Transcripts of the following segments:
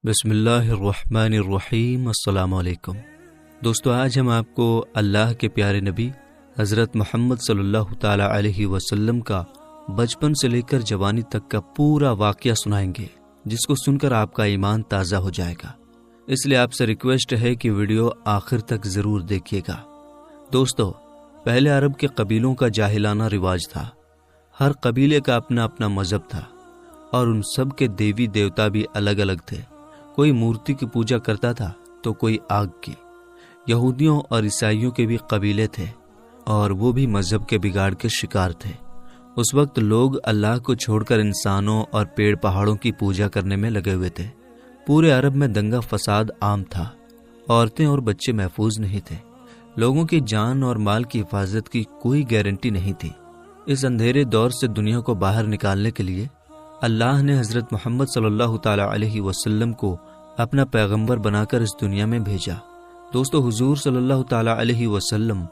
بسم اللہ الرحمن الرحیم۔ السلام علیکم دوستو، آج ہم آپ کو اللہ کے پیارے نبی حضرت محمد صلی اللہ تعالی علیہ وسلم کا بچپن سے لے کر جوانی تک کا پورا واقعہ سنائیں گے، جس کو سن کر آپ کا ایمان تازہ ہو جائے گا۔ اس لیے آپ سے ریکویسٹ ہے کہ ویڈیو آخر تک ضرور دیکھیے گا۔ دوستو، پہلے عرب کے قبیلوں کا جاہلانہ رواج تھا۔ ہر قبیلے کا اپنا اپنا مذہب تھا اور ان سب کے دیوی دیوتا بھی الگ الگ تھے۔ کوئی مورتی کی پوجا کرتا تھا تو کوئی آگ کی۔ یہودیوں اور عیسائیوں کے بھی قبیلے تھے اور وہ بھی مذہب کے بگاڑ کے شکار تھے۔ اس وقت لوگ اللہ کو چھوڑ کر انسانوں اور پیڑ پہاڑوں کی پوجا کرنے میں لگے ہوئے تھے۔ پورے عرب میں دنگا فساد عام تھا۔ عورتیں اور بچے محفوظ نہیں تھے۔ لوگوں کی جان اور مال کی حفاظت کی کوئی گارنٹی نہیں تھی۔ اس اندھیرے دور سے دنیا کو باہر نکالنے کے لیے اللہ نے حضرت محمد صلی اللہ تعالی علیہ وسلم کو اپنا پیغمبر بنا کر اس دنیا میں بھیجا۔ دوستو، حضور صلی اللہ تعالی علیہ وسلم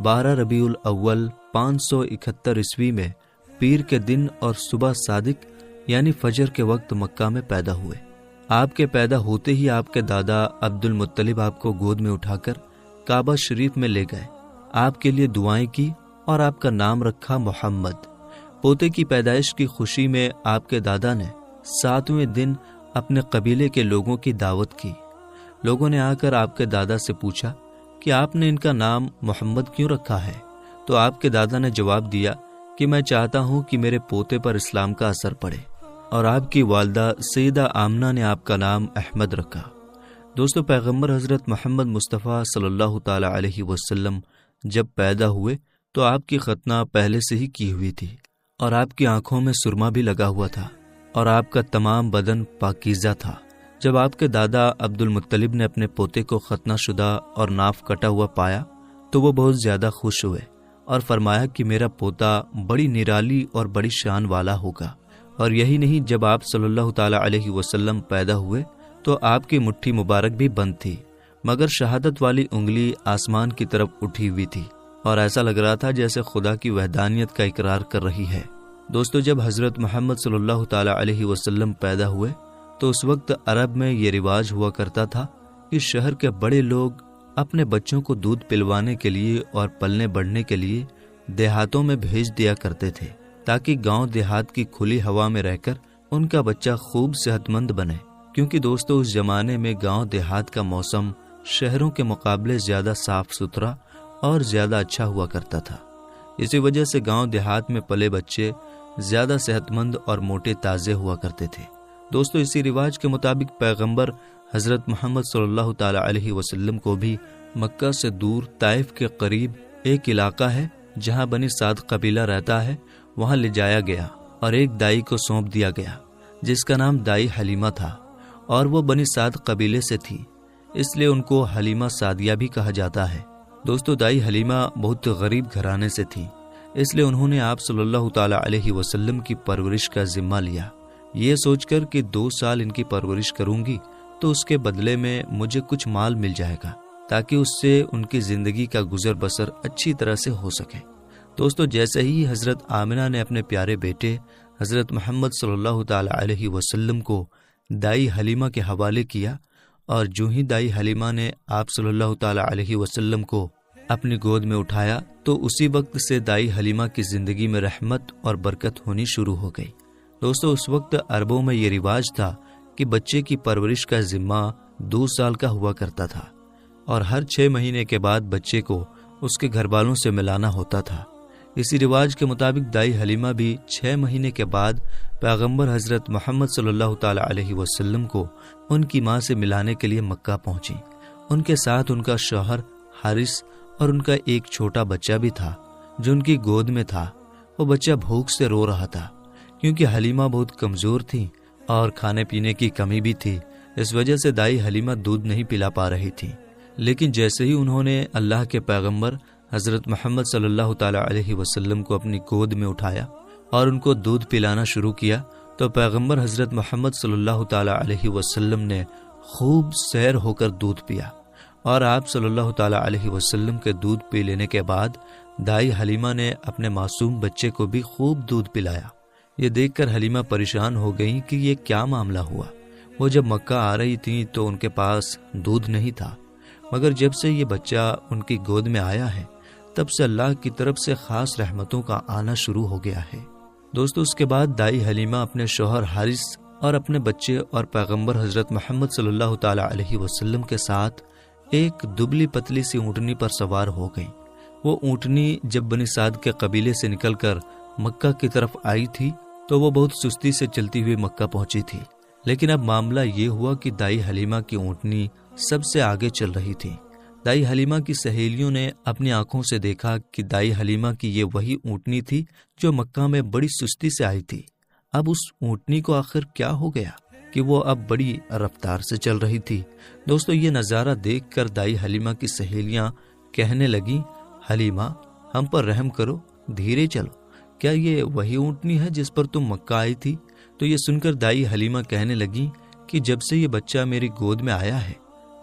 12 ربیع الاول 571 عیسوی میں پیر کے دن اور صبح صادق یعنی فجر کے وقت مکہ میں پیدا ہوئے۔ آپ کے پیدا ہوتے ہی آپ کے دادا عبد المطلب آپ کو گود میں اٹھا کر کعبہ شریف میں لے گئے، آپ کے لیے دعائیں کی اور آپ کا نام رکھا محمد۔ پوتے کی پیدائش کی خوشی میں آپ کے دادا نے 7ویں دن اپنے قبیلے کے لوگوں کی دعوت کی۔ لوگوں نے آ کر آپ کے دادا سے پوچھا کہ آپ نے ان کا نام محمد کیوں رکھا ہے؟ تو آپ کے دادا نے جواب دیا کہ میں چاہتا ہوں کہ میرے پوتے پر اسلام کا اثر پڑے، اور آپ کی والدہ سیدہ آمنہ نے آپ کا نام احمد رکھا۔ دوستو، پیغمبر حضرت محمد مصطفیٰ صلی اللہ تعالی علیہ وسلم جب پیدا ہوئے تو آپ کی ختنہ پہلے سے ہی کی ہوئی تھی، اور آپ کی آنکھوں میں سرما بھی لگا ہوا تھا، اور آپ کا تمام بدن پاکیزہ تھا۔ جب آپ کے دادا عبد المطلب نے اپنے پوتے کو ختنہ شدہ اور ناف کٹا ہوا پایا تو وہ بہت زیادہ خوش ہوئے اور فرمایا کہ میرا پوتا بڑی نرالی اور بڑی شان والا ہوگا۔ اور یہی نہیں، جب آپ صلی اللہ تعالی علیہ وسلم پیدا ہوئے تو آپ کی مٹھی مبارک بھی بند تھی، مگر شہادت والی انگلی آسمان کی طرف اٹھی ہوئی تھی، اور ایسا لگ رہا تھا جیسے خدا کی وحدانیت کا اقرار کر رہی ہے۔ دوستو، جب حضرت محمد صلی اللہ تعالی علیہ وسلم پیدا ہوئے تو اس وقت عرب میں یہ رواج ہوا کرتا تھا کہ شہر کے بڑے لوگ اپنے بچوں کو دودھ پلوانے کے لیے اور پلنے بڑھنے کے لیے دیہاتوں میں بھیج دیا کرتے تھے، تاکہ گاؤں دیہات کی کھلی ہوا میں رہ کر ان کا بچہ خوب صحت مند بنے۔ کیونکہ دوستو، اس زمانے میں گاؤں دیہات کا موسم شہروں کے مقابلے زیادہ صاف ستھرا اور زیادہ اچھا ہوا کرتا تھا۔ اسی وجہ سے گاؤں دیہات میں پلے بچے زیادہ صحت مند اور موٹے تازے ہوا کرتے تھے۔ دوستو، اسی رواج کے مطابق پیغمبر حضرت محمد صلی اللہ تعالی علیہ وسلم کو بھی مکہ سے دور طائف کے قریب ایک علاقہ ہے جہاں بنی سعد قبیلہ رہتا ہے، وہاں لے جایا گیا اور ایک دائی کو سونپ دیا گیا جس کا نام دائی حلیمہ تھا، اور وہ بنی سعد قبیلے سے تھی، اس لیے ان کو حلیمہ سعدیہ بھی کہا جاتا ہے۔ دوستو، دائی حلیمہ بہت غریب گھرانے سے تھی، اس لیے انہوں نے آپ صلی اللہ تعالی علیہ وسلم کی پرورش کا ذمہ لیا، یہ سوچ کر کہ 2 سال ان کی پرورش کروں گی تو اس کے بدلے میں مجھے کچھ مال مل جائے گا، تاکہ اس سے ان کی زندگی کا گزر بسر اچھی طرح سے ہو سکے۔ دوستو، جیسے ہی حضرت آمنہ نے اپنے پیارے بیٹے حضرت محمد صلی اللہ تعالی علیہ وسلم کو دائی حلیمہ کے حوالے کیا، اور جو ہی دائی حلیمہ نے آپ صلی اللہ تعالی علیہ وسلم کو اپنی گود میں اٹھایا تو اسی وقت سے دائی حلیمہ کی زندگی میں رحمت اور برکت ہونی شروع ہو گئی۔ دوستو، اس وقت عربوں میں یہ رواج تھا کہ بچے کی پرورش کا ذمہ 2 سال کا ہوا کرتا تھا، اور ہر 6 مہینے کے بعد بچے کو اس کے گھر والوں سے ملانا ہوتا تھا۔ اسی رواج کے مطابق دائی حلیمہ بھی 6 مہینے کے بعد پیغمبر حضرت محمد صلی اللہ تعالی علیہ وسلم کو ان کی ماں سے ملانے کے لیے مکہ پہنچی۔ ان کے ساتھ ان کا شوہر حارث اور ان کا ایک چھوٹا بچہ بھی تھا جو ان کی گود میں تھا۔ وہ بچہ بھوک سے رو رہا تھا کیونکہ حلیمہ بہت کمزور تھی اور کھانے پینے کی کمی بھی تھی، اس وجہ سے دائی حلیمہ دودھ نہیں پلا پا رہی تھی۔ لیکن جیسے ہی انہوں نے اللہ کے پیغمبر حضرت محمد صلی اللہ تعالی علیہ وسلم کو اپنی گود میں اٹھایا اور ان کو دودھ پلانا شروع کیا تو پیغمبر حضرت محمد صلی اللہ تعالی علیہ وسلم نے خوب سیر ہو کر دودھ پیا، اور آپ صلی اللہ تعالی علیہ وسلم کے دودھ پی لینے کے بعد دائی حلیمہ نے اپنے معصوم بچے کو بھی خوب دودھ پلایا۔ یہ دیکھ کر حلیمہ پریشان ہو گئیں کہ یہ کیا معاملہ ہوا۔ وہ جب مکہ آ رہی تھیں تو ان کے پاس دودھ نہیں تھا، مگر جب سے یہ بچہ ان کی گود میں آیا ہے تب سے اللہ کی طرف سے خاص رحمتوں کا آنا شروع ہو گیا ہے۔ دوستو، اس کے بعد دائی حلیمہ اپنے شوہر حارث اور اپنے بچے اور پیغمبر حضرت محمد صلی اللہ تعالی علیہ وسلم کے ساتھ ایک دبلی پتلی سی اونٹنی پر سوار ہو گئیں۔ وہ اونٹنی جب بنی سعد کے قبیلے سے نکل کر مکہ کی طرف آئی تھی تو وہ بہت سستی سے چلتی ہوئی مکہ پہنچی تھی، لیکن اب معاملہ یہ ہوا کہ دائی حلیمہ کی اونٹنی سب سے آگے چل رہی تھی۔ دائی حلیمہ کی سہیلیوں نے اپنی آنکھوں سے دیکھا کہ دائی حلیمہ کی یہ وہی اونٹنی تھی جو مکہ میں بڑی سستی سے آئی تھی۔ اب اس اونٹنی کو آخر کیا ہو گیا کہ وہ اب بڑی رفتار سے چل رہی تھی۔ دوستو، یہ نظارہ دیکھ کر دائی حلیمہ کی سہیلیاں کہنے لگیں، حلیمہ ہم پر رحم کرو، دھیرے چلو، کیا یہ وہی اونٹنی ہے جس پر تم مکہ آئی تھی؟ تو یہ سن کر دائی حلیمہ کہنے لگیں کہ جب سے یہ بچہ میری گود میں آیا ہے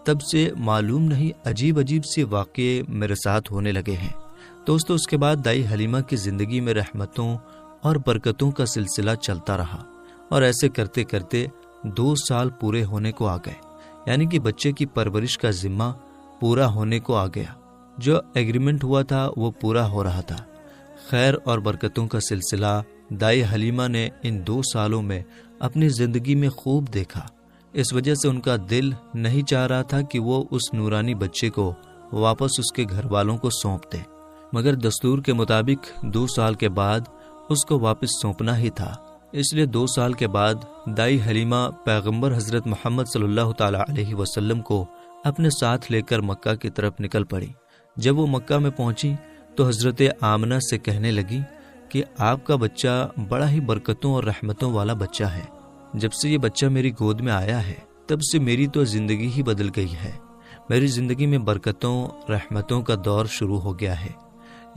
تب سے معلوم نہیں عجیب عجیب سے واقعے میرے ساتھ ہونے لگے ہیں۔ دوستو، اس کے بعد دائی حلیمہ کی زندگی میں رحمتوں اور برکتوں کا سلسلہ چلتا رہا، اور ایسے کرتے کرتے 2 سال پورے ہونے کو آ گئے، یعنی کہ بچے کی پرورش کا ذمہ پورا ہونے کو آ گیا۔ جو ایگریمنٹ ہوا تھا وہ پورا ہو رہا تھا۔ خیر اور برکتوں کا سلسلہ دائی حلیمہ نے ان 2 سالوں میں اپنی زندگی میں خوب دیکھا۔ اس وجہ سے ان کا دل نہیں چاہ رہا تھا کہ وہ اس نورانی بچے کو واپس اس کے گھر والوں کو سونپ دے، مگر دستور کے مطابق 2 سال کے بعد اس کو واپس سونپنا ہی تھا۔ اس لیے 2 سال کے بعد دائی حلیمہ پیغمبر حضرت محمد صلی اللہ تعالی علیہ وسلم کو اپنے ساتھ لے کر مکہ کی طرف نکل پڑی۔ جب وہ مکہ میں پہنچی تو حضرت آمنہ سے کہنے لگی کہ آپ کا بچہ بڑا ہی برکتوں اور رحمتوں والا بچہ ہے۔ جب سے یہ بچہ میری گود میں آیا ہے تب سے میری تو زندگی ہی بدل گئی ہے۔ میری زندگی میں برکتوں رحمتوں کا دور شروع ہو گیا ہے۔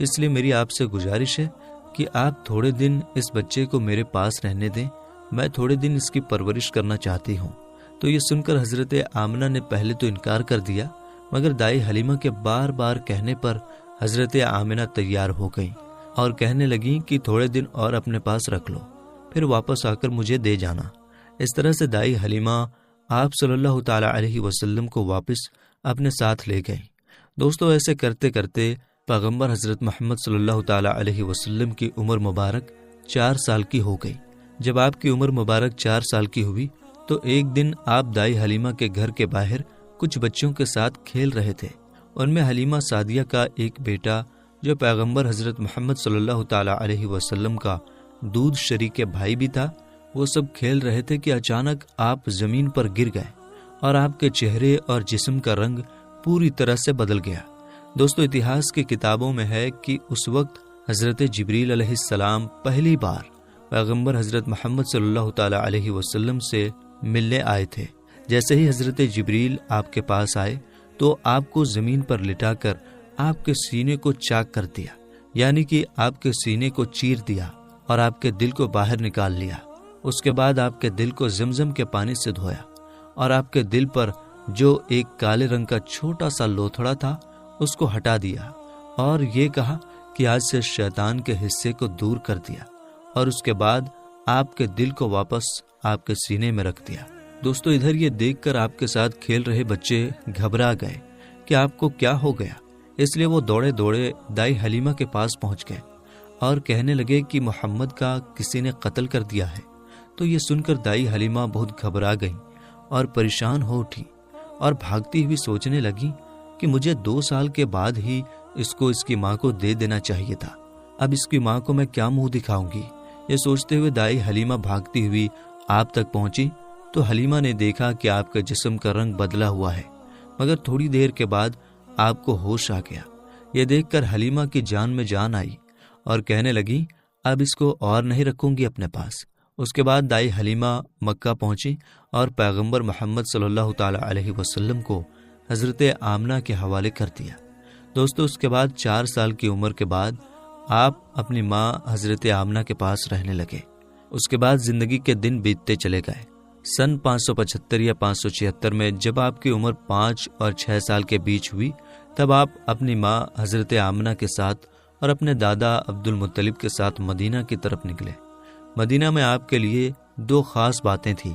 اس لیے میری آپ سے گزارش ہے کہ آپ تھوڑے دن اس بچے کو میرے پاس رہنے دیں، میں تھوڑے دن اس کی پرورش کرنا چاہتی ہوں۔ تو یہ سن کر حضرت آمنہ نے پہلے تو انکار کر دیا، مگر دائی حلیمہ کے بار بار کہنے پر حضرت آمنہ تیار ہو گئیں اور کہنے لگیں کہ تھوڑے دن اور اپنے پاس رکھ لو، پھر واپس آ کر مجھے دے جانا۔ اس طرح سے دائی حلیمہ آپ صلی اللہ تعالی علیہ وسلم کو واپس اپنے ساتھ لے گئیں۔ دوستو، ایسے کرتے کرتے پیغمبر حضرت محمد صلی اللہ تعالی علیہ وسلم کی عمر مبارک 4 سال کی ہو گئی۔ جب آپ کی عمر مبارک 4 سال کی ہوئی تو ایک دن آپ دائی حلیمہ کے گھر کے باہر کچھ بچوں کے ساتھ کھیل رہے تھے۔ ان میں حلیمہ سعدیہ کا ایک بیٹا جو پیغمبر حضرت محمد صلی اللہ تعالی علیہ وسلم کا دودھ شریک بھائی بھی تھا، وہ سب کھیل رہے تھے کہ اچانک آپ زمین پر گر گئے اور آپ کے چہرے اور جسم کا رنگ پوری طرح سے بدل گیا۔ دوستو، اتہاس کی کتابوں میں ہے کہ اس وقت حضرت جبریل علیہ السلام پہلی بار پیغمبر حضرت محمد صلی اللہ تعالی علیہ وسلم سے ملنے آئے تھے۔ جیسے ہی حضرت جبریل آپ کے پاس آئے تو آپ کو زمین پر لٹا کر آپ کے سینے کو چاک کر دیا، یعنی کہ آپ کے سینے کو چیر دیا اور آپ کے دل کو باہر نکال لیا۔ اس کے بعد آپ کے دل کو زمزم کے پانی سے دھویا اور آپ کے دل پر جو ایک کالے رنگ کا چھوٹا سا لوتھڑا تھا اس کو ہٹا دیا اور یہ کہا کہ آج سے شیطان کے حصے کو دور کر دیا، اور اس کے بعد آپ کے دل کو واپس آپ کے سینے میں رکھ دیا۔ دوستو، ادھر یہ دیکھ کر آپ کے ساتھ کھیل رہے بچے گھبرا گئے کہ آپ کو کیا ہو گیا، اس لیے وہ دوڑے دوڑے دائی حلیمہ کے پاس پہنچ گئے اور کہنے لگے کہ محمد کا کسی نے قتل کر دیا ہے۔ تو یہ سن کر دائی حلیمہ بہت گھبرا گئیں اور پریشان ہو اٹھی اور بھاگتی ہوئی سوچنے لگی کہ مجھے 2 سال کے بعد ہی اس کو اس کی ماں کو دے دینا چاہیے تھا، اب اس کی ماں کو میں کیا منہ دکھاؤں گی۔ یہ سوچتے ہوئے دائی حلیمہ بھاگتی ہوئی آپ تک پہنچی تو حلیمہ نے دیکھا کہ آپ کا جسم کا رنگ بدلا ہوا ہے، مگر تھوڑی دیر کے بعد آپ کو ہوش آ گیا۔ یہ دیکھ کر حلیمہ کی جان میں جان آئی اور کہنے لگی اب اس کو اور نہیں رکھوں گی اپنے پاس۔ اس کے بعد دائی حلیمہ مکہ پہنچی اور پیغمبر محمد صلی اللہ تعالی علیہ وسلم کو حضرت آمنہ کے حوالے کر دیا۔ دوستو، اس کے بعد 4 سال کی عمر کے بعد آپ اپنی ماں حضرت آمنہ کے پاس رہنے لگے۔ اس کے بعد زندگی کے دن بیتتے چلے گئے۔ سن 575 یا 576 میں جب آپ کی عمر 5 اور 6 سال کے بیچ ہوئی تب آپ اپنی ماں حضرت آمنہ کے ساتھ اور اپنے دادا عبد المطلب کے ساتھ مدینہ کی طرف نکلے۔ مدینہ میں آپ کے لیے 2 خاص باتیں تھیں۔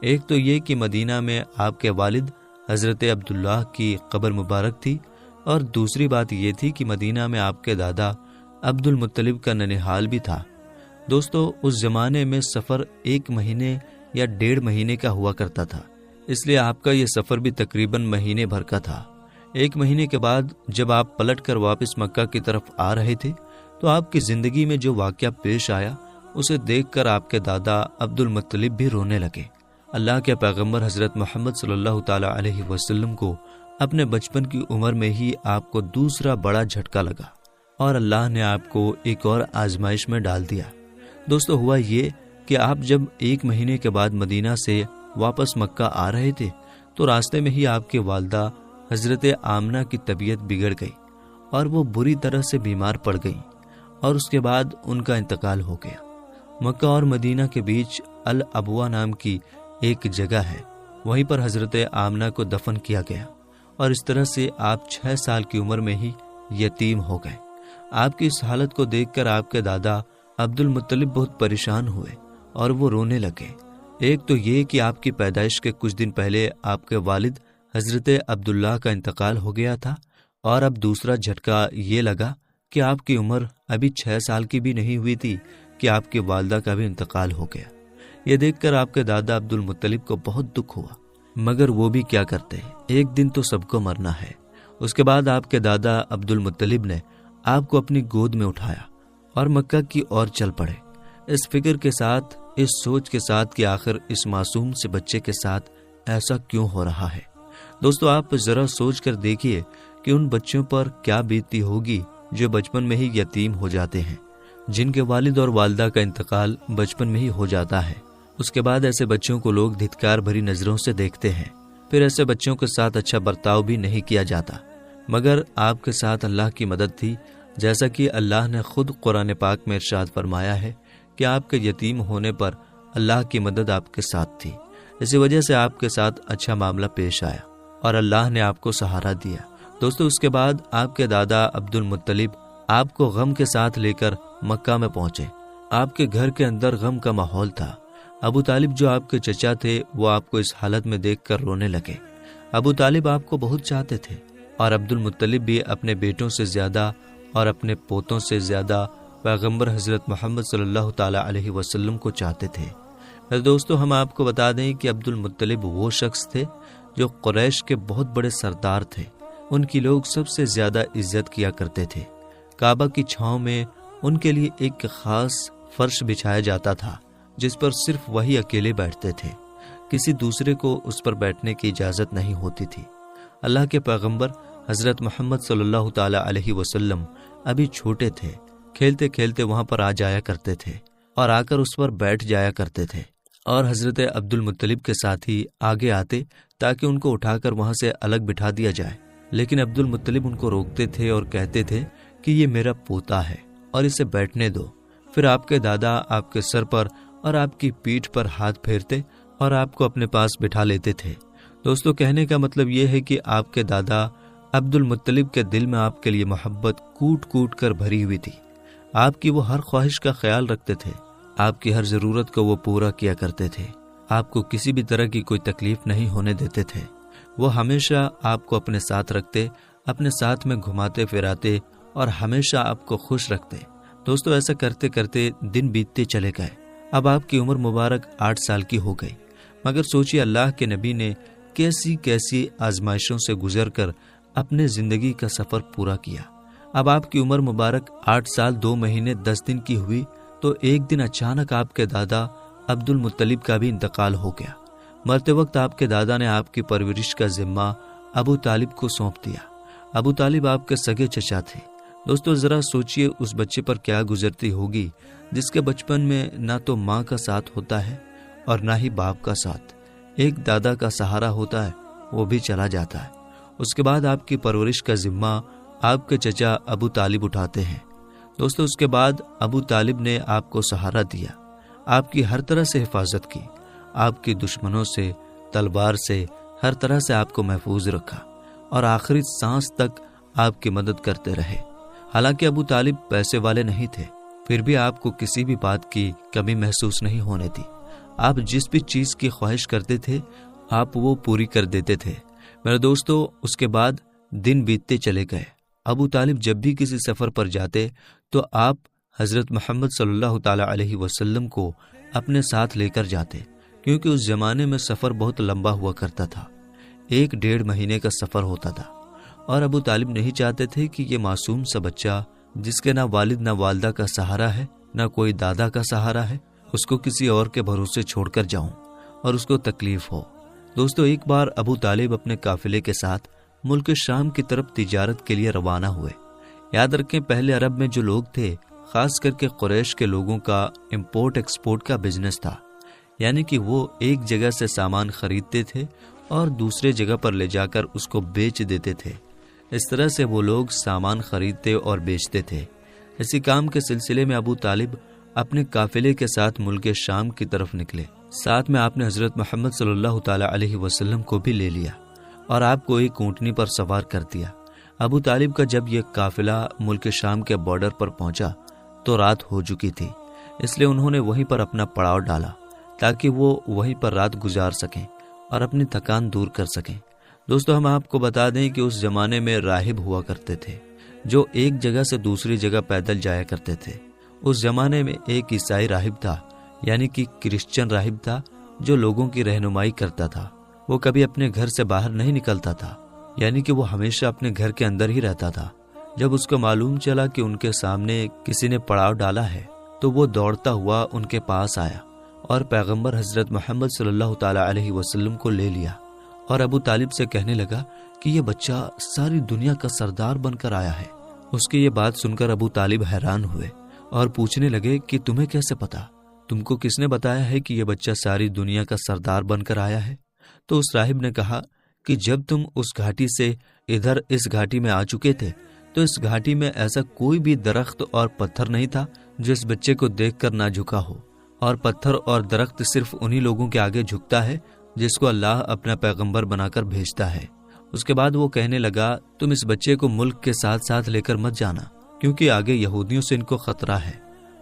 ایک تو یہ کہ مدینہ میں آپ کے والد حضرت عبداللہ کی قبر مبارک تھی، اور دوسری بات یہ تھی کہ مدینہ میں آپ کے دادا عبد المطلب کا ننھال بھی تھا۔ دوستو، اس زمانے میں سفر 1 مہینے یا 1.5 مہینے کا ہوا کرتا تھا، اس لیے آپ کا یہ سفر بھی تقریباً مہینے بھر کا تھا۔ 1 مہینے کے بعد جب آپ پلٹ کر واپس مکہ کی طرف آ رہے تھے تو آپ کی زندگی میں جو واقعہ پیش آیا اسے دیکھ کر آپ کے دادا عبد المطلب بھی رونے لگے۔ اللہ کے پیغمبر حضرت محمد صلی اللہ تعالی علیہ وسلم کو اپنے بچپن کی عمر میں ہی آپ کو دوسرا بڑا جھٹکا لگا اور اللہ نے آپ کو ایک اور آزمائش میں ڈال دیا۔ دوستو، ہوا یہ کہ آپ جب 1 مہینے کے بعد مدینہ سے واپس مکہ آ رہے تھے تو راستے میں ہی آپ کے والدہ حضرت آمنہ کی طبیعت بگڑ گئی اور وہ بری طرح سے بیمار پڑ گئیں، اور اس کے بعد ان کا انتقال ہو گیا۔ مکہ اور مدینہ کے بیچ الابوا نام کی ایک جگہ ہے، وہیں پر حضرت آمنہ کو دفن کیا گیا، اور اس طرح سے آپ 6 سال کی عمر میں ہی یتیم ہو گئے۔ آپ کی اس حالت کو دیکھ کر آپ کے دادا عبد المطلب بہت پریشان ہوئے اور وہ رونے لگے۔ ایک تو یہ کہ آپ کی پیدائش کے کچھ دن پہلے آپ کے والد حضرت عبداللہ کا انتقال ہو گیا تھا، اور اب دوسرا جھٹکا یہ لگا کہ آپ کی عمر ابھی 6 سال کی بھی نہیں ہوئی تھی کہ آپ کی والدہ کا بھی انتقال ہو گیا۔ یہ دیکھ کر آپ کے دادا عبد المطلب کو بہت دکھ ہوا، مگر وہ بھی کیا کرتے، ایک دن تو سب کو مرنا ہے۔ اس کے بعد آپ کے دادا عبد المطلب نے آپ کو اپنی گود میں اٹھایا اور مکہ کی اور چل پڑے، اس فکر کے ساتھ، اس سوچ کے ساتھ کہ آخر اس معصوم سے بچے کے ساتھ ایسا کیوں ہو رہا ہے۔ دوستو، آپ ذرا سوچ کر دیکھیے کہ ان بچوں پر کیا بیتتی ہوگی جو بچپن میں ہی یتیم ہو جاتے ہیں، جن کے والد اور والدہ کا انتقال بچپن میں ہی ہو جاتا ہے۔ اس کے بعد ایسے بچوں کو لوگ دھتکار بھری نظروں سے دیکھتے ہیں، پھر ایسے بچوں کے ساتھ اچھا برتاؤ بھی نہیں کیا جاتا۔ مگر آپ کے ساتھ اللہ کی مدد تھی، جیسا کہ اللہ نے خود قرآن پاک میں ارشاد فرمایا ہے کہ آپ کے یتیم ہونے پر اللہ کی مدد آپ کے ساتھ تھی۔ اسی وجہ سے آپ کے ساتھ اچھا معاملہ پیش آیا اور اللہ نے آپ کو سہارا دیا۔ دوستو، اس کے بعد آپ کے دادا عبد المطلب آپ کو غم کے ساتھ لے کر مکہ میں پہنچے۔ آپ کے گھر کے اندر غم کا ماحول تھا۔ ابو طالب جو آپ کے چچا تھے وہ آپ کو اس حالت میں دیکھ کر رونے لگے۔ ابو طالب آپ کو بہت چاہتے تھے، اور عبد المطلب بھی اپنے بیٹوں سے زیادہ اور اپنے پوتوں سے زیادہ پیغمبر حضرت محمد صلی اللہ تعالی علیہ وسلم کو چاہتے تھے۔ دوستو، ہم آپ کو بتا دیں کہ عبد المطلب وہ شخص تھے جو قریش کے بہت بڑے سردار تھے، ان کی لوگ سب سے زیادہ عزت کیا کرتے تھے۔ کعبہ کی چھاؤں میں ان کے لیے ایک خاص فرش بچھایا جاتا تھا جس پر صرف وہی اکیلے بیٹھتے تھے، کسی دوسرے کو اس پر بیٹھنے کی اجازت نہیں ہوتی تھی۔ اللہ کے پیغمبر حضرت محمد صلی اللہ تعالی علیہ وسلم ابھی چھوٹے تھے، کھیلتے کھیلتے وہاں پر آ جایا کرتے تھے اور آ کر اس پر بیٹھ جایا کرتے تھے، اور حضرت عبد المطلب کے ساتھ ہی آگے آتے تاکہ ان کو اٹھا کر وہاں سے الگ بٹھا دیا جائے، لیکن عبد المطلب ان کو روکتے تھے اور کہتے تھے کہ یہ میرا پوتا ہے اور اسے بیٹھنے دو۔ پھر آپ کے دادا آپ کے سر پر اور آپ کی پیٹھ پر ہاتھ پھیرتے اور آپ کو اپنے پاس بٹھا لیتے تھے۔ دوستو، کہنے کا مطلب یہ ہے کہ آپ کے دادا عبد المطلب کے دل میں آپ کے لیے محبت کوٹ کوٹ کر بھری ہوئی تھی۔ آپ کی وہ ہر خواہش کا خیال رکھتے تھے، آپ کی ہر ضرورت کو وہ پورا کیا کرتے تھے، آپ کو کسی بھی طرح کی کوئی تکلیف نہیں ہونے دیتے تھے۔ وہ ہمیشہ آپ کو اپنے ساتھ رکھتے، اپنے ساتھ میں گھماتے پھراتے اور ہمیشہ آپ کو خوش رکھتے۔ دوستو، ایسا کرتے کرتے دن بیتتے چلے گئے۔ اب آپ کی عمر مبارک 8 سال کی ہو گئی، مگر سوچیے اللہ کے نبی نے کیسی کیسی آزمائشوں سے گزر کر اپنے زندگی کا سفر پورا کیا۔ اب آپ کی عمر مبارک 8 سال 2 مہینے 10 دن کی ہوئی تو ایک دن اچانک آپ کے دادا عبد المطلب کا بھی انتقال ہو گیا۔ مرتے وقت آپ کے دادا نے آپ کی پرورش کا ذمہ ابو طالب کو سونپ دیا۔ ابو طالب آپ کے سگے چچا تھے۔ دوستو، ذرا سوچئے اس بچے پر کیا گزرتی ہوگی جس کے بچپن میں نہ تو ماں کا ساتھ ہوتا ہے اور نہ ہی باپ کا ساتھ، ایک دادا کا سہارا ہوتا ہے، وہ بھی چلا جاتا ہے۔ اس کے بعد آپ کی پرورش کا ذمہ آپ کے چچا ابو طالب اٹھاتے ہیں۔ دوستو، اس کے بعد ابو طالب نے آپ کو سہارا دیا، آپ کی ہر طرح سے حفاظت کی، آپ کی دشمنوں سے، تلوار سے، ہر طرح سے آپ کو محفوظ رکھا اور آخری سانس تک آپ کی مدد کرتے رہے۔ حالانکہ ابو طالب پیسے والے نہیں تھے، پھر بھی آپ کو کسی بھی بات کی کمی محسوس نہیں ہونے دی۔ آپ جس بھی چیز کی خواہش کرتے تھے آپ وہ پوری کر دیتے تھے۔ میرے دوستو، اس کے بعد دن بیتتے چلے گئے۔ ابو طالب جب بھی کسی سفر پر جاتے تو آپ حضرت محمد صلی اللہ تعالی علیہ وسلم کو اپنے ساتھ لے کر جاتے، کیونکہ اس زمانے میں سفر بہت لمبا ہوا کرتا تھا، 1-1.5 مہینے کا سفر ہوتا تھا، اور ابو طالب نہیں چاہتے تھے کہ یہ معصوم سا بچہ جس کے نہ والد نہ والدہ کا سہارا ہے، نہ کوئی دادا کا سہارا ہے، اس کو کسی اور کے بھروسے چھوڑ کر جاؤں اور اس کو تکلیف ہو۔ دوستو، ایک بار ابو طالب اپنے قافلے کے ساتھ ملک شام کی طرف تجارت کے لیے روانہ ہوئے۔ یاد رکھیں، پہلے عرب میں جو لوگ تھے، خاص کر کے قریش کے لوگوں کا امپورٹ ایکسپورٹ کا بزنس تھا، یعنی کہ وہ ایک جگہ سے سامان خریدتے تھے اور دوسرے جگہ پر لے جا کر اس کو بیچ دیتے تھے۔ اس طرح سے وہ لوگ سامان خریدتے اور بیچتے تھے۔ اسی کام کے سلسلے میں ابو طالب اپنے قافلے کے ساتھ ملک شام کی طرف نکلے۔ ساتھ میں آپ نے حضرت محمد صلی اللہ تعالی علیہ وسلم کو بھی لے لیا اور آپ کو ایک اونٹنی پر سوار کر دیا۔ ابو طالب کا جب یہ قافلہ ملک شام کے بارڈر پر پہنچا تو رات ہو چکی تھی، اس لیے انہوں نے وہیں پر اپنا پڑاؤ ڈالا تاکہ وہ وہیں پر رات گزار سکیں اور اپنی تھکان دور کر سکیں۔ دوستو، ہم آپ کو بتا دیں کہ اس زمانے میں راہب ہوا کرتے تھے جو ایک جگہ سے دوسری جگہ پیدل جایا کرتے تھے۔ اس زمانے میں ایک عیسائی راہب تھا، یعنی کہ کرسچن راہب تھا، جو لوگوں کی رہنمائی کرتا تھا۔ وہ کبھی اپنے گھر سے باہر نہیں نکلتا تھا، یعنی کہ وہ ہمیشہ اپنے گھر کے اندر ہی رہتا تھا۔ جب اس کو معلوم چلا کہ ان کے سامنے کسی نے پڑاؤ ڈالا ہے تو وہ دوڑتا ہوا ان کے پاس آیا اور پیغمبر حضرت محمد صلی اللہ تعالی علیہ وسلم کو لے لیا اور ابو طالب سے کہنے لگا کہ یہ بچہ ساری دنیا کا سردار بن کر آیا ہے۔ اس کی یہ بات سن کر ابو طالب حیران ہوئے اور پوچھنے لگے کہ تمہیں کیسے پتا؟ تم کو کس نے بتایا ہے کہ یہ بچہ ساری دنیا کا سردار بن کر آیا ہے؟ تو اس راہب نے کہا کہ جب تم اس گھاٹی سے ادھر اس گھاٹی میں آ چکے تھے تو اس گھاٹی میں ایسا کوئی بھی درخت اور پتھر نہیں تھا جو اس بچے کو دیکھ کر نہ جھکا ہو، اور پتھر اور درخت صرف انہی لوگوں کے آگے جھکتا ہے جس کو اللہ اپنا پیغمبر بنا کر بھیجتا ہے۔ اس کے بعد وہ کہنے لگا، تم اس بچے کو ملک کے ساتھ ساتھ لے کر مت جانا، کیونکہ آگے یہودیوں سے ان کو خطرہ ہے،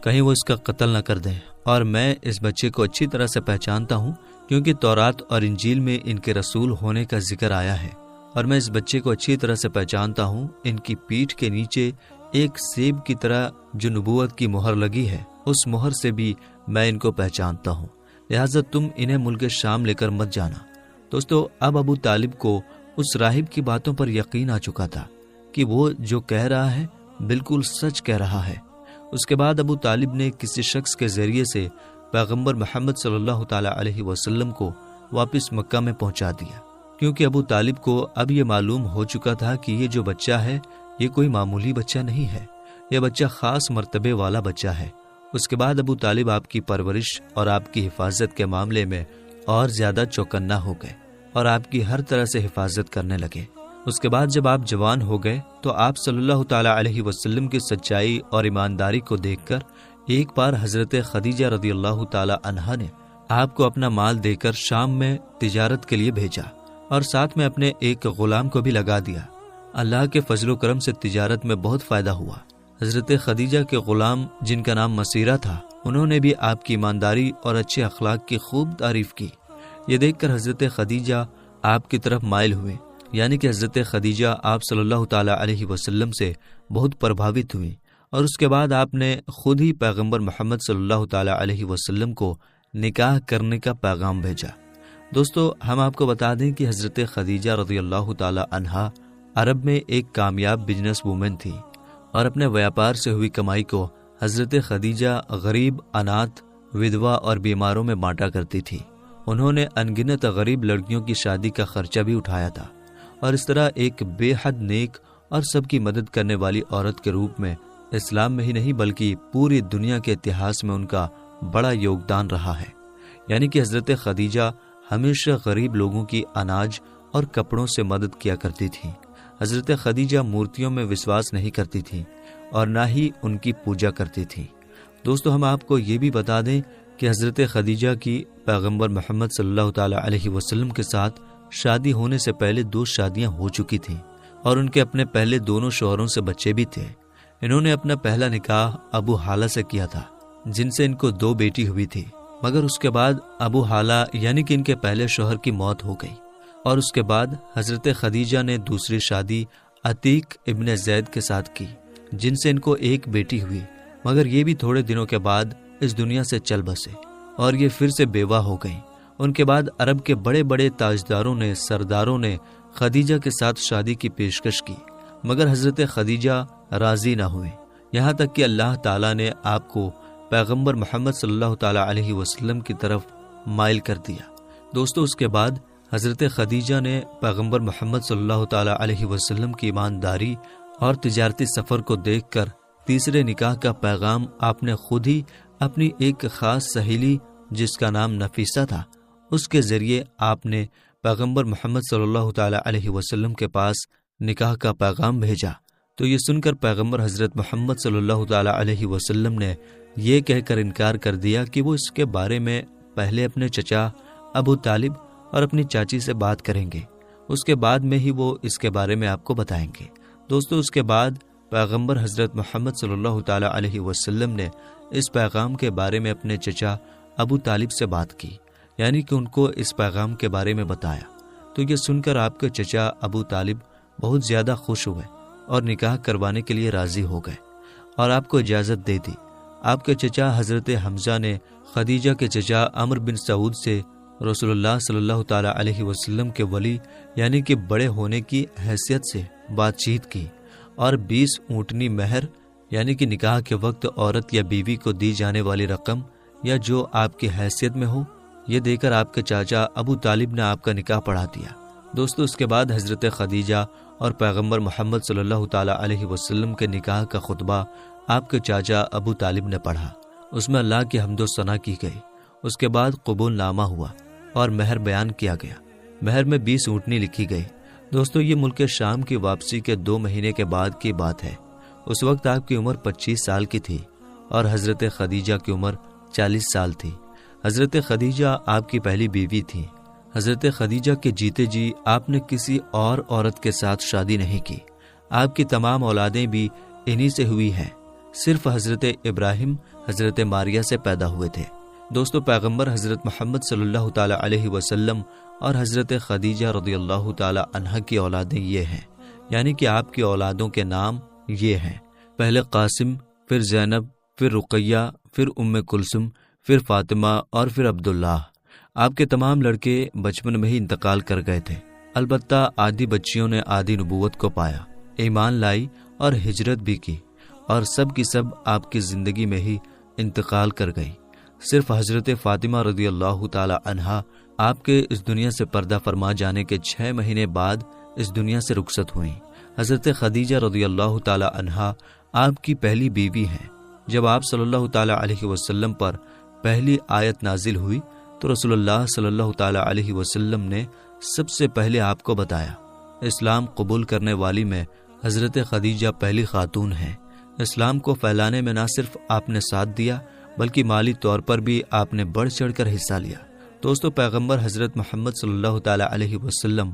کہیں وہ اس کا قتل نہ کر دیں، اور میں اس بچے کو اچھی طرح سے پہچانتا ہوں کیونکہ تورات اور انجیل میں ان کے رسول ہونے کا ذکر آیا ہے، اور میں اس بچے کو اچھی طرح سے پہچانتا ہوں۔ ان کی پیٹھ کے نیچے ایک سیب کی طرح جو نبوت کی مہر لگی ہے، اس مہر سے بھی میں ان کو پہچانتا ہوں، لہٰذا تم انہیں ملک شام لے کر مت جانا۔ دوستو، اب ابو طالب کو اس راہب کی باتوں پر یقین آ چکا تھا کہ وہ جو کہہ رہا ہے بالکل سچ کہہ رہا ہے۔ اس کے بعد ابو طالب نے کسی شخص کے ذریعے سے پیغمبر محمد صلی اللہ تعالی علیہ وسلم کو واپس مکہ میں پہنچا دیا، کیونکہ ابو طالب کو اب یہ معلوم ہو چکا تھا کہ یہ جو بچہ ہے یہ کوئی معمولی بچہ نہیں ہے، یہ بچہ خاص مرتبے والا بچہ ہے۔ اس کے بعد ابو طالب آپ کی پرورش اور آپ کی حفاظت کے معاملے میں اور زیادہ چوکنا ہو گئے اور آپ کی ہر طرح سے حفاظت کرنے لگے۔ اس کے بعد جب آپ جوان ہو گئے تو آپ صلی اللہ تعالی علیہ وسلم کی سچائی اور ایمانداری کو دیکھ کر ایک بار حضرت خدیجہ رضی اللہ تعالی عنہا نے آپ کو اپنا مال دے کر شام میں تجارت کے لیے بھیجا اور ساتھ میں اپنے ایک غلام کو بھی لگا دیا۔ اللہ کے فضل و کرم سے تجارت میں بہت فائدہ ہوا۔ حضرت خدیجہ کے غلام جن کا نام مسیرہ تھا، انہوں نے بھی آپ کی ایمانداری اور اچھے اخلاق کی خوب تعریف کی۔ یہ دیکھ کر حضرت خدیجہ آپ کی طرف مائل ہوئے، یعنی کہ حضرت خدیجہ آپ صلی اللہ تعالی علیہ وسلم سے بہت پربھاوت ہوئی، اور اس کے بعد آپ نے خود ہی پیغمبر محمد صلی اللہ تعالی علیہ وسلم کو نکاح کرنے کا پیغام بھیجا۔ دوستو، ہم آپ کو بتا دیں کہ حضرت خدیجہ رضی اللہ تعالی عنہا عرب میں ایک کامیاب بزنس وومن تھی، اور اپنے ویاپار سے ہوئی کمائی کو حضرت خدیجہ غریب، اناتھ، ودوا اور بیماروں میں بانٹا کرتی تھی۔ انہوں نے انگنت غریب لڑکیوں کی شادی کا خرچہ بھی اٹھایا تھا، اور اس طرح ایک بے حد نیک اور سب کی مدد کرنے والی عورت کے روپ میں اسلام میں ہی نہیں بلکہ پوری دنیا کے اتہاس میں ان کا بڑا یوگدان رہا ہے۔ یعنی کہ حضرت خدیجہ ہمیشہ غریب لوگوں کی اناج اور کپڑوں سے مدد کیا کرتی تھی۔ حضرت خدیجہ مورتیوں میں وشواس نہیں کرتی تھی اور نہ ہی ان کی پوجا کرتی تھی۔ دوستو، ہم آپ کو یہ بھی بتا دیں کہ حضرت خدیجہ کی پیغمبر محمد صلی اللہ تعالی علیہ وسلم کے ساتھ شادی ہونے سے پہلے 2 شادیاں ہو چکی تھیں، اور ان کے اپنے پہلے دونوں شوہروں سے بچے بھی تھے۔ انہوں نے اپنا پہلا نکاح ابو حالہ سے کیا تھا، جن سے ان کو 2 بیٹی ہوئی تھی۔ مگر اس کے بعد ابو حالہ یعنی کہ ان کے پہلے شوہر کی موت ہو گئی، اور اس کے بعد حضرت خدیجہ نے دوسری شادی عتیق ابن زید کے ساتھ کی، جن سے ان کو ایک بیٹی ہوئی، مگر یہ بھی تھوڑے دنوں کے بعد اس دنیا سے چل بسے اور یہ پھر سے بیوہ ہو گئیں۔ ان کے بعد عرب کے بڑے بڑے تاجداروں نے، سرداروں نے خدیجہ کے ساتھ شادی کی پیشکش کی، مگر حضرت خدیجہ راضی نہ ہوئے، یہاں تک کہ اللہ تعالیٰ نے آپ کو پیغمبر محمد صلی اللہ تعالیٰ علیہ وسلم کی طرف مائل کر دیا۔ دوستو، اس کے بعد حضرت خدیجہ نے پیغمبر محمد صلی اللہ تعالیٰ علیہ وسلم کی ایمانداری اور تجارتی سفر کو دیکھ کر تیسرے نکاح کا پیغام آپ نے خود ہی اپنی ایک خاص سہیلی جس کا نام نفیسہ تھا، اس کے ذریعے آپ نے پیغمبر محمد صلی اللہ تعالیٰ علیہ وسلم کے پاس نکاح کا پیغام بھیجا۔ تو یہ سن کر پیغمبر حضرت محمد صلی اللہ تعالیٰ علیہ وسلم نے یہ کہہ کر انکار کر دیا کہ وہ اس کے بارے میں پہلے اپنے چچا ابو طالب اور اپنی چاچی سے بات کریں گے، اس کے بعد میں ہی وہ اس کے بارے میں آپ کو بتائیں گے۔ دوستو، اس کے بعد پیغمبر حضرت محمد صلی اللہ تعالیٰ علیہ وسلم نے اس پیغام کے بارے میں اپنے چچا ابو طالب سے بات کی، یعنی کہ ان کو اس پیغام کے بارے میں بتایا۔ تو یہ سن کر آپ کے چچا ابو طالب بہت زیادہ خوش ہوئے اور نکاح کروانے کے لیے راضی ہو گئے اور آپ کو اجازت دے دی۔ آپ کے چچا حضرت حمزہ نے خدیجہ کے چچا عمرو بن سعود سے رسول اللہ صلی اللہ تعالیٰ علیہ وسلم کے ولی یعنی کہ بڑے ہونے کی حیثیت سے بات چیت کی، اور 20 اونٹنی مہر یعنی کہ نکاح کے وقت عورت یا بیوی کو دی جانے والی رقم یا جو آپ کی حیثیت میں ہو، یہ دے کر آپ کے چاچا ابو طالب نے آپ کا نکاح پڑھا دیا۔ دوستو، اس کے بعد حضرت خدیجہ اور پیغمبر محمد صلی اللہ تعالیٰ علیہ وسلم کے نکاح کا خطبہ آپ کے چاچا ابو طالب نے پڑھا، اس میں اللہ کی حمد و ثنا کی گئی۔ اس کے بعد قبول نامہ ہوا اور مہر بیان کیا گیا۔ مہر میں 20 اونٹنی لکھی گئی۔ دوستو، یہ ملک شام کی واپسی کے 2 مہینے کے بعد کی بات ہے۔ اس وقت آپ کی عمر 25 سال کی تھی اور حضرت خدیجہ کی عمر 40 سال تھی۔ حضرت خدیجہ آپ کی پہلی بیوی تھی۔ حضرت خدیجہ کے جیتے جی آپ نے کسی اور عورت کے ساتھ شادی نہیں کی۔ آپ کی تمام اولادیں بھی انہی سے ہوئی ہیں، صرف حضرت ابراہیم حضرت ماریہ سے پیدا ہوئے تھے۔ دوستو، پیغمبر حضرت محمد صلی اللہ تعالیٰ علیہ وسلم اور حضرت خدیجہ رضی اللہ تعالیٰ عنہا کی اولادیں یہ ہیں، یعنی کہ آپ کی اولادوں کے نام یہ ہیں: پہلے قاسم، پھر زینب، پھر رقیہ، پھر ام کلثوم، پھر فاطمہ اور پھر عبداللہ۔ آپ کے تمام لڑکے بچپن میں ہی انتقال کر گئے تھے، البتہ آدھی بچیوں نے آدھی نبوت کو پایا، ایمان لائی اور ہجرت بھی کی، اور سب کی سب آپ کی زندگی میں ہی انتقال کر گئی۔ صرف حضرت فاطمہ رضی اللہ تعالی عنہا آپ کے اس دنیا سے پردہ فرما جانے کے 6 مہینے بعد اس دنیا سے رخصت ہوئیں۔ حضرت خدیجہ رضی اللہ تعالی عنہا آپ کی پہلی بیوی ہیں۔ جب آپ صلی اللہ تعالی علیہ وسلم پر پہلی آیت نازل ہوئی تو رسول اللہ صلی اللہ تعالی علیہ وسلم نے سب سے پہلے آپ کو بتایا۔ اسلام قبول کرنے والی میں حضرت خدیجہ پہلی خاتون ہیں۔ اسلام کو پھیلانے میں نہ صرف آپ نے ساتھ دیا بلکہ مالی طور پر بھی آپ نے بڑھ چڑھ کر حصہ لیا۔ دوستو، پیغمبر حضرت محمد صلی اللہ تعالی علیہ وسلم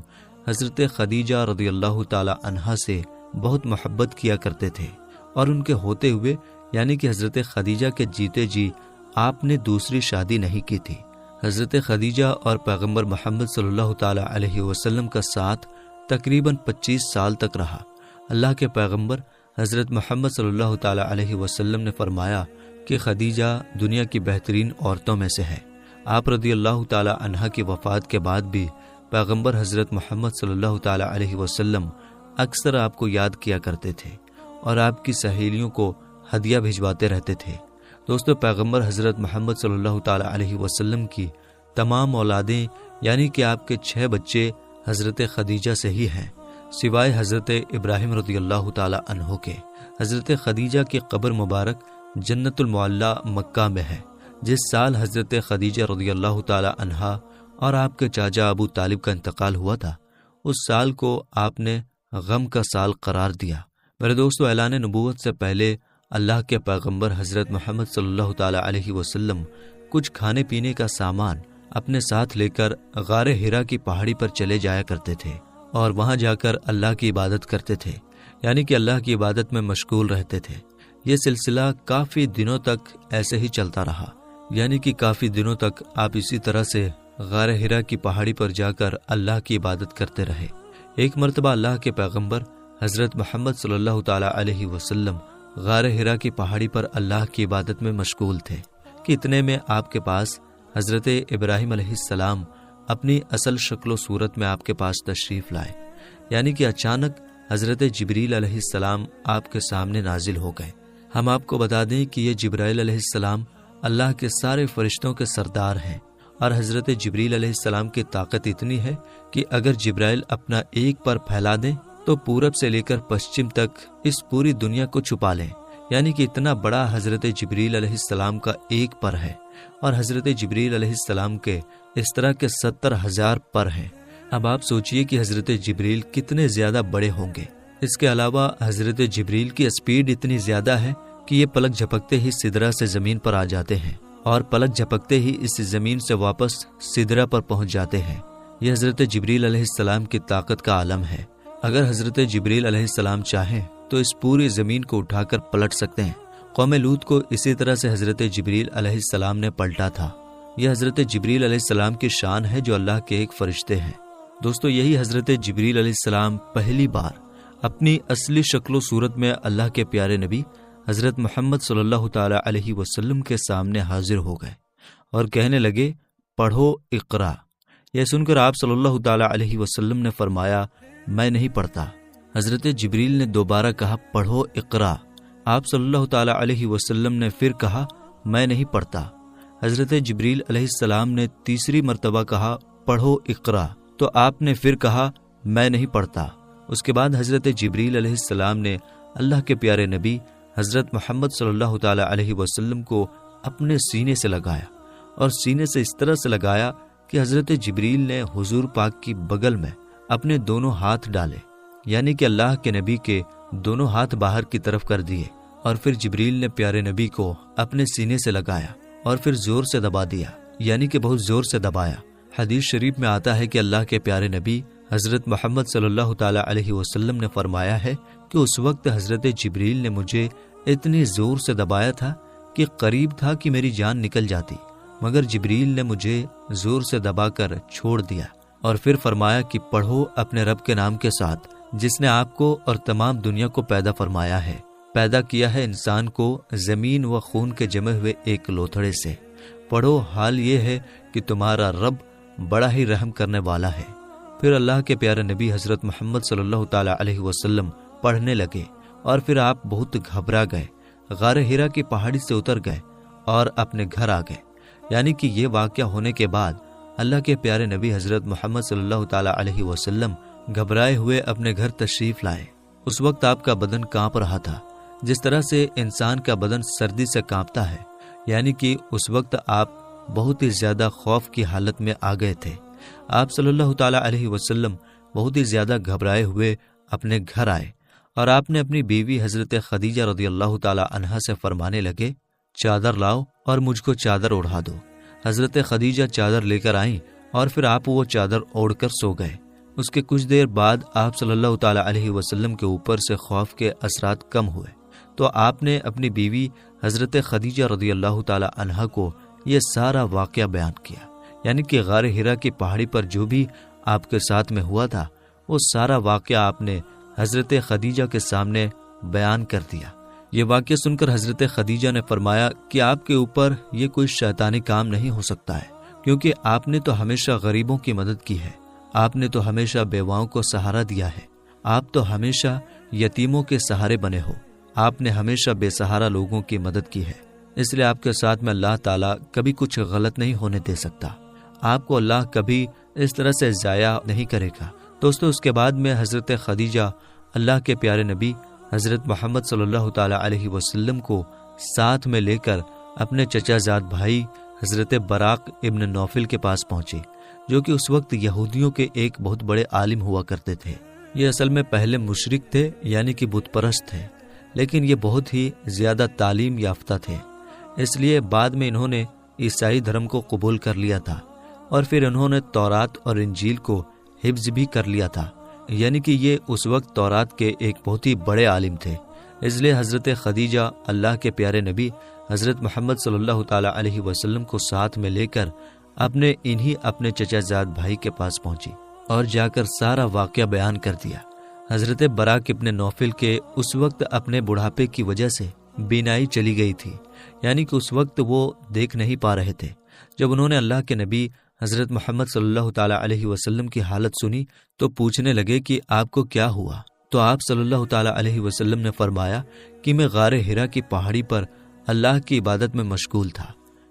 حضرت خدیجہ رضی اللہ تعالی عنہا سے بہت محبت کیا کرتے تھے، اور ان کے ہوتے ہوئے یعنی کہ حضرت خدیجہ کے جیتے جی آپ نے دوسری شادی نہیں کی تھی۔ حضرت خدیجہ اور پیغمبر محمد صلی اللہ تعالی علیہ وسلم کا ساتھ تقریباً 25 سال تک رہا۔ اللہ کے پیغمبر حضرت محمد صلی اللہ تعالی علیہ وسلم نے فرمایا کہ خدیجہ دنیا کی بہترین عورتوں میں سے ہے۔ آپ رضی اللہ تعالی عنہا کی وفات کے بعد بھی پیغمبر حضرت محمد صلی اللہ تعالی علیہ وسلم اکثر آپ کو یاد کیا کرتے تھے اور آپ کی سہیلیوں کو ہدیہ بھجواتے رہتے تھے۔ دوستو، پیغمبر حضرت محمد صلی اللہ تعالی علیہ وسلم کی تمام اولادیں یعنی کہ آپ کے 6 بچے حضرت خدیجہ سے ہی ہیں، سوائے حضرت ابراہیم رضی اللہ تعالی عنہ کے۔ حضرت خدیجہ کی قبر مبارک جنت المعلی مکہ میں ہے۔ جس سال حضرت خدیجہ رضی اللہ تعالی عنہا اور آپ کے چاچا ابو طالب کا انتقال ہوا تھا، اس سال کو آپ نے غم کا سال قرار دیا۔ میرے دوستو، اعلان نبوت سے پہلے اللہ کے پیغمبر حضرت محمد صلی اللہ تعالی علیہ وسلم کچھ کھانے پینے کا سامان اپنے ساتھ لے کر غار حرا کی پہاڑی پر چلے جایا کرتے تھے اور وہاں جا کر اللہ کی عبادت کرتے تھے، یعنی کہ اللہ کی عبادت میں مشغول رہتے تھے۔ یہ سلسلہ کافی دنوں تک ایسے ہی چلتا رہا، یعنی کہ کافی دنوں تک آپ اسی طرح سے غار حرا کی پہاڑی پر جا کر اللہ کی عبادت کرتے رہے۔ ایک مرتبہ اللہ کے پیغمبر حضرت محمد صلی اللہ تعالی علیہ وسلم غار حرا کی پہاڑی پر اللہ کی عبادت میں مشغول تھے کہ اتنے میں آپ کے پاس حضرت ابراہیم علیہ السلام اپنی اصل شکل و صورت میں آپ کے پاس تشریف لائے، یعنی کہ اچانک حضرت جبریل علیہ السلام آپ کے سامنے نازل ہو گئے۔ ہم آپ کو بتا دیں کہ یہ جبرائیل علیہ السلام اللہ کے سارے فرشتوں کے سردار ہیں، اور حضرت جبریل علیہ السلام کی طاقت اتنی ہے کہ اگر جبرائیل اپنا ایک پر پھیلا دیں تو پورب سے لے کر پشچم تک اس پوری دنیا کو چھپا لیں، یعنی کہ اتنا بڑا حضرت جبریل علیہ السلام کا ایک پر ہے، اور حضرت جبریل علیہ السلام کے اس طرح کے 70,000 پر ہیں۔ اب آپ سوچئے کہ حضرت جبریل کتنے زیادہ بڑے ہوں گے۔ اس کے علاوہ حضرت جبریل کی اسپیڈ اتنی زیادہ ہے کہ یہ پلک جھپکتے ہی سدرہ سے زمین پر آ جاتے ہیں، اور پلک جھپکتے ہی اس زمین سے واپس سدرہ پر پہنچ جاتے ہیں۔ یہ حضرت جبریل علیہ السلام کی طاقت کا عالم ہے۔ اگر حضرت جبریل علیہ السلام چاہیں تو اس پوری زمین کو اٹھا کر پلٹ سکتے ہیں۔ قوم لوط کو اسی طرح سے حضرت جبریل علیہ السلام نے پلٹا تھا۔ یہ حضرت جبریل علیہ السلام کی شان ہے جو اللہ کے ایک فرشتے ہیں۔ دوستو، یہی حضرت جبریل علیہ السلام پہلی بار اپنی اصلی شکل و صورت میں اللہ کے پیارے نبی حضرت محمد صلی اللہ تعالی علیہ وسلم کے سامنے حاضر ہو گئے اور کہنے لگے، پڑھو اقرا۔ یہ سن کر آپ صلی اللہ تعالی علیہ وسلم نے فرمایا، میں نہیں پڑھتا۔ حضرت جبریل نے دوبارہ کہا، پڑھو اقرا۔ آپ صلی اللہ تعالی علیہ وسلم نے پھر کہا، میں نہیں پڑھتا۔ حضرت جبریل علیہ السلام نے تیسری مرتبہ کہا، پڑھو اقرا، تو آپ نے پھر کہا، میں نہیں پڑھتا۔ اس کے بعد حضرت جبریل علیہ السلام نے اللہ کے پیارے نبی حضرت محمد صلی اللہ تعالی علیہ وسلم کو اپنے سینے سے لگایا، اور سینے سے اس طرح سے لگایا کہ حضرت جبریل نے حضور پاک کی بغل میں اپنے دونوں ہاتھ ڈالے، یعنی کہ اللہ کے نبی کے دونوں ہاتھ باہر کی طرف کر دیے، اور پھر جبریل نے پیارے نبی کو اپنے سینے سے لگایا اور پھر زور سے دبا دیا، یعنی کہ بہت زور سے دبایا۔ حدیث شریف میں آتا ہے کہ اللہ کے پیارے نبی حضرت محمد صلی اللہ تعالی علیہ وسلم نے فرمایا ہے کہ اس وقت حضرت جبریل نے مجھے اتنی زور سے دبایا تھا کہ قریب تھا کہ میری جان نکل جاتی، مگر جبریل نے مجھے زور سے دبا کر چھوڑ دیا، اور پھر فرمایا کہ پڑھو اپنے رب کے نام کے ساتھ جس نے آپ کو اور تمام دنیا کو پیدا فرمایا ہے، پیدا کیا ہے انسان کو زمین و خون کے جمے ہوئے ایک لوتھڑے سے۔ پڑھو، حال یہ ہے کہ تمہارا رب بڑا ہی رحم کرنے والا ہے۔ پھر اللہ کے پیارے نبی حضرت محمد صلی اللہ تعالی علیہ وسلم پڑھنے لگے، اور پھر آپ بہت گھبرا گئے، غار حرا کی پہاڑی سے اتر گئے اور اپنے گھر آ گئے۔ یعنی کہ یہ واقعہ ہونے کے بعد اللہ کے پیارے نبی حضرت محمد صلی اللہ تعالی علیہ وسلم گھبرائے ہوئے اپنے گھر تشریف لائے۔ اس وقت آپ کا بدن کانپ رہا تھا، جس طرح سے انسان کا بدن سردی سے کانپتا ہے، یعنی کہ اس وقت آپ بہت ہی زیادہ خوف کی حالت میں آ گئے تھے۔ آپ صلی اللہ تعالی علیہ وسلم بہت ہی زیادہ گھبرائے ہوئے اپنے گھر آئے، اور آپ نے اپنی بیوی حضرت خدیجہ رضی اللہ تعالی عنہا سے فرمانے لگے، چادر لاؤ اور مجھ کو چادر اوڑھا دو۔ حضرت خدیجہ چادر لے کر آئیں، اور پھر آپ وہ چادر اوڑھ کر سو گئے۔ اس کے کچھ دیر بعد آپ صلی اللہ تعالی علیہ وسلم کے اوپر سے خوف کے اثرات کم ہوئے، تو آپ نے اپنی بیوی حضرت خدیجہ رضی اللہ تعالی عنہا کو یہ سارا واقعہ بیان کیا، یعنی کہ غار حرا کی پہاڑی پر جو بھی آپ کے ساتھ میں ہوا تھا وہ سارا واقعہ آپ نے حضرت خدیجہ کے سامنے بیان کر دیا۔ یہ واقعہ سن کر حضرت خدیجہ نے فرمایا کہ آپ کے اوپر یہ کوئی شیطانی کام نہیں ہو سکتا ہے، کیونکہ آپ نے تو ہمیشہ غریبوں کی مدد کی ہے، آپ نے تو ہمیشہ بیواؤں کو سہارا دیا ہے، آپ تو ہمیشہ یتیموں کے سہارے بنے ہو، آپ نے ہمیشہ بے سہارا لوگوں کی مدد کی ہے، اس لیے آپ کے ساتھ میں اللہ تعالیٰ کبھی کچھ غلط نہیں ہونے دے سکتا، آپ کو اللہ کبھی اس طرح سے ضائع نہیں کرے گا۔ دوستو، اس کے بعد میں حضرت خدیجہ اللہ کے پیارے نبی حضرت محمد صلی اللہ تعالی علیہ وسلم کو ساتھ میں لے کر اپنے چچا زاد بھائی حضرت براق ابن نوفل کے پاس پہنچے، جو کہ اس وقت یہودیوں کے ایک بہت بڑے عالم ہوا کرتے تھے۔ یہ اصل میں پہلے مشرک تھے، یعنی کہ بت پرست تھے، لیکن یہ بہت ہی زیادہ تعلیم یافتہ تھے، اس لیے بعد میں انہوں نے عیسائی دھرم کو قبول کر لیا تھا، اور پھر انہوں نے تورات اور انجیل کو حفظ بھی کر لیا تھا، یعنی کہ یہ اس وقت تورات کے ایک بہت ہی بڑے عالم تھے۔ اس لیے حضرت خدیجہ اللہ کے پیارے نبی حضرت محمد صلی اللہ تعالی علیہ وسلم کو ساتھ میں لے کر اپنے چچا زاد بھائی کے پاس پہنچی اور جا کر سارا واقعہ بیان کر دیا۔ حضرت براق ابن نوفل کے اس وقت اپنے بڑھاپے کی وجہ سے بینائی چلی گئی تھی، یعنی کہ اس وقت وہ دیکھ نہیں پا رہے تھے۔ جب انہوں نے اللہ کے نبی حضرت محمد صلی اللہ تعالی علیہ وسلم کی حالت سنی تو پوچھنے لگے کہ آپ کو کیا ہوا؟ تو آپ صلی اللہ تعالی علیہ وسلم نے فرمایا کہ میں غار ہرا کی پہاڑی پر اللہ کی عبادت میں مشغول تھا،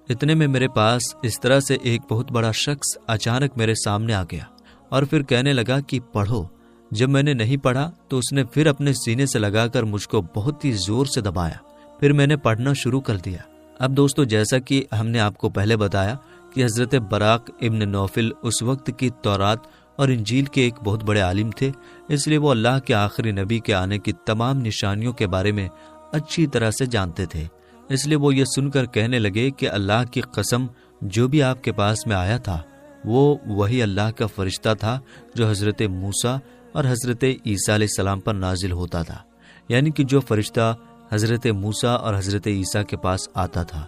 اتنے میں میرے پاس اس طرح سے ایک بہت بڑا شخص اچانک میرے سامنے آ گیا اور پھر کہنے لگا کہ پڑھو۔ جب میں نے نہیں پڑھا تو اس نے پھر اپنے سینے سے لگا کر مجھ کو بہت ہی زور سے دبایا، پھر میں نے پڑھنا شروع کر دیا۔ اب دوستو، جیسا کہ ہم نے آپ کو پہلے بتایا کہ حضرت براق ابن نوفل اس وقت کی تورات اور انجیل کے ایک بہت بڑے عالم تھے، اس لیے وہ اللہ کے آخری نبی کے آنے کی تمام نشانیوں کے بارے میں اچھی طرح سے جانتے تھے۔ اس لیے وہ یہ سن کر کہنے لگے کہ اللہ کی قسم، جو بھی آپ کے پاس میں آیا تھا وہ وہی اللہ کا فرشتہ تھا جو حضرت موسیٰ اور حضرت عیسیٰ علیہ السلام پر نازل ہوتا تھا، یعنی کہ جو فرشتہ حضرت موسیٰ اور حضرت عیسیٰ کے پاس آتا تھا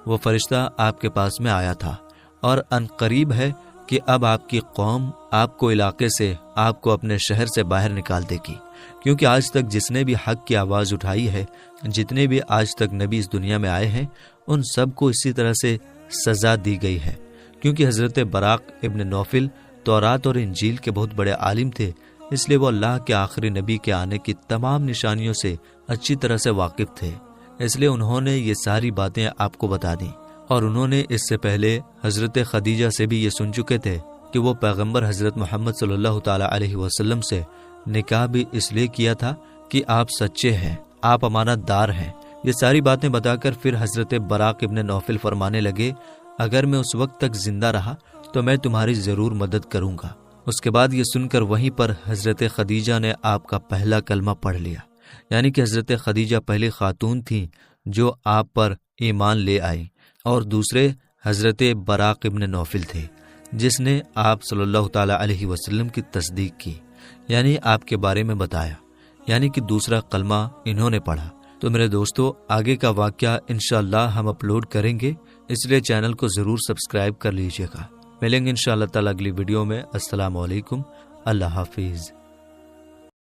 وہ فرشتہ آپ کے پاس میں آیا تھا، اور ان قریب ہے کہ اب آپ کی قوم آپ کو علاقے سے، آپ کو اپنے شہر سے باہر نکال دے گی، کیونکہ آج تک جس نے بھی حق کی آواز اٹھائی ہے، جتنے بھی آج تک نبی اس دنیا میں آئے ہیں، ان سب کو اسی طرح سے سزا دی گئی ہے، کیونکہ حضرت براق ابن نوفل تورات اور انجیل کے بہت بڑے عالم تھے، اس لیے وہ اللہ کے آخری نبی کے آنے کی تمام نشانیوں سے اچھی طرح سے واقف تھے، اس لیے انہوں نے یہ ساری باتیں آپ کو بتا دیں۔ اور انہوں نے اس سے پہلے حضرت خدیجہ سے بھی یہ سن چکے تھے کہ وہ پیغمبر حضرت محمد صلی اللہ تعالی علیہ وسلم سے نکاح بھی اس لیے کیا تھا کہ آپ سچے ہیں، آپ امانت دار ہیں۔ یہ ساری باتیں بتا کر پھر حضرت براق ابن نوفل فرمانے لگے، اگر میں اس وقت تک زندہ رہا تو میں تمہاری ضرور مدد کروں گا۔ اس کے بعد یہ سن کر وہیں پر حضرت خدیجہ نے آپ کا پہلا کلمہ پڑھ لیا، یعنی کہ حضرت خدیجہ پہلی خاتون تھیں جو آپ پر ایمان لے آئی، اور دوسرے حضرت براق ابن نوفل تھے جس نے آپ صلی اللہ تعالی علیہ وسلم کی تصدیق کی، یعنی آپ کے بارے میں بتایا، یعنی کہ دوسرا کلمہ انہوں نے پڑھا۔ تو میرے دوستو، آگے کا واقعہ انشاءاللہ ہم اپلوڈ کریں گے، اس لیے چینل کو ضرور سبسکرائب کر لیجیے گا۔ ملیں گے انشاءاللہ تعالی اگلی ویڈیو میں۔ السلام علیکم، اللہ حافظ۔